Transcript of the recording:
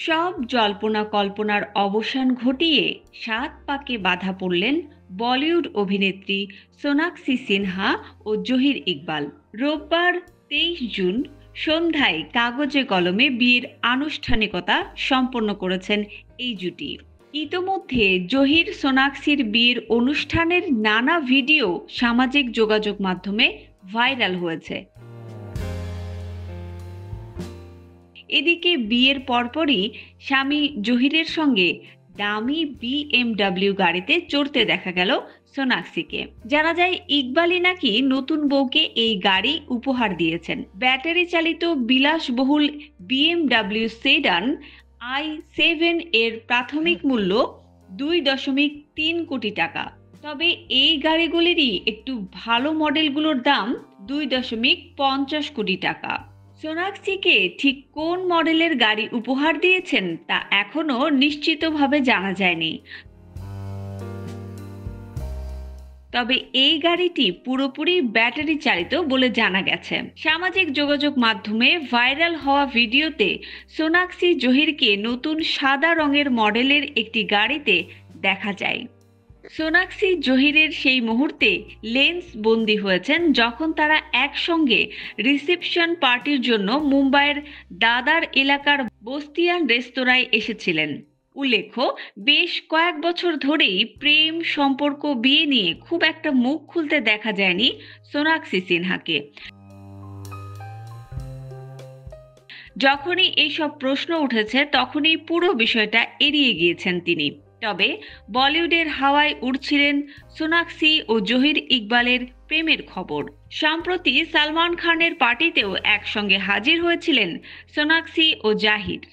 সব জল্পনা কল্পনার অবসান ঘটিয়ে ৭ পাকে বাধা পড়লেন বলিউড অভিনেত্রী সোনাক্ষী সিনহা ও জহির ইকবাল। রোববার ২৩ জুন সন্ধ্যায় কাগজে কলমে বিয়ের আনুষ্ঠানিকতা সম্পন্ন করেছেন এই জুটি। ইতোমধ্যে জহির সোনাক্ষীর বিয়ের অনুষ্ঠানের নানা ভিডিও সামাজিক যোগাযোগ মাধ্যমে ভাইরাল হয়েছে। এদিকে বিয়ের পরপরই স্বামী জহিরের সঙ্গে দামি বিএমডব্লিউ গাড়িতে চড়তে দেখা গেল সোনাক্ষীকে। জানা যায় ইকবালই নাকি নতুন বউকে এই গাড়ি উপহার দিয়েছেন। ব্যাটারি চালিত বিলাসবহুল বিএমডব্লিউ সেডান i7 এর প্রাথমিক মূল্য 2.3 কোটি টাকা। তবে এই গাড়িগুলিরই একটু ভালো মডেলগুলোর দাম 2.50 কোটি টাকা। সোনাক্ষীকে ঠিক কোন মডেলের গাড়ি উপহার দিয়েছেন তা এখনো নিশ্চিতভাবে জানা যায়নি। তবে এই গাড়িটি পুরোপুরি ব্যাটারি চালিত বলে জানা গেছে। সামাজিক যোগাযোগ মাধ্যমে ভাইরাল হওয়া ভিডিওতে সোনাক্ষী জহিরকে নতুন সাদা রঙের মডেলের একটি গাড়িতে দেখা যায়। সোনাক্ষী জহিরের সেই মুহূর্তে লেন্স বন্দী হয়েছেন যখন তারা একসঙ্গে রিসেপশন পার্টির জন্য মুম্বাইয়ের দাদার এলাকার বস্তিয়ান রেস্তোরাঁয় এসেছিলেন। উল্লেখ্য, বেশ কয়েক বছর ধরেই প্রেম সম্পর্ক বিয়ে নিয়ে খুব একটা মুখ খুলতে দেখা যায়নি সোনাক্ষী সিনহাকে। যখনই এইসব প্রশ্ন উঠেছে তখনই পুরো বিষয়টা এড়িয়ে গিয়েছেন তিনি। তবে বলিউডের হাওয়ায় উড়ছিলেন সোনাক্ষী ও জহির ইকবালের প্রেমের খবর। সম্প্রতি সালমান খানের পার্টিতেও একসঙ্গে হাজির হয়েছিলেন সোনাক্ষী ও জাহির।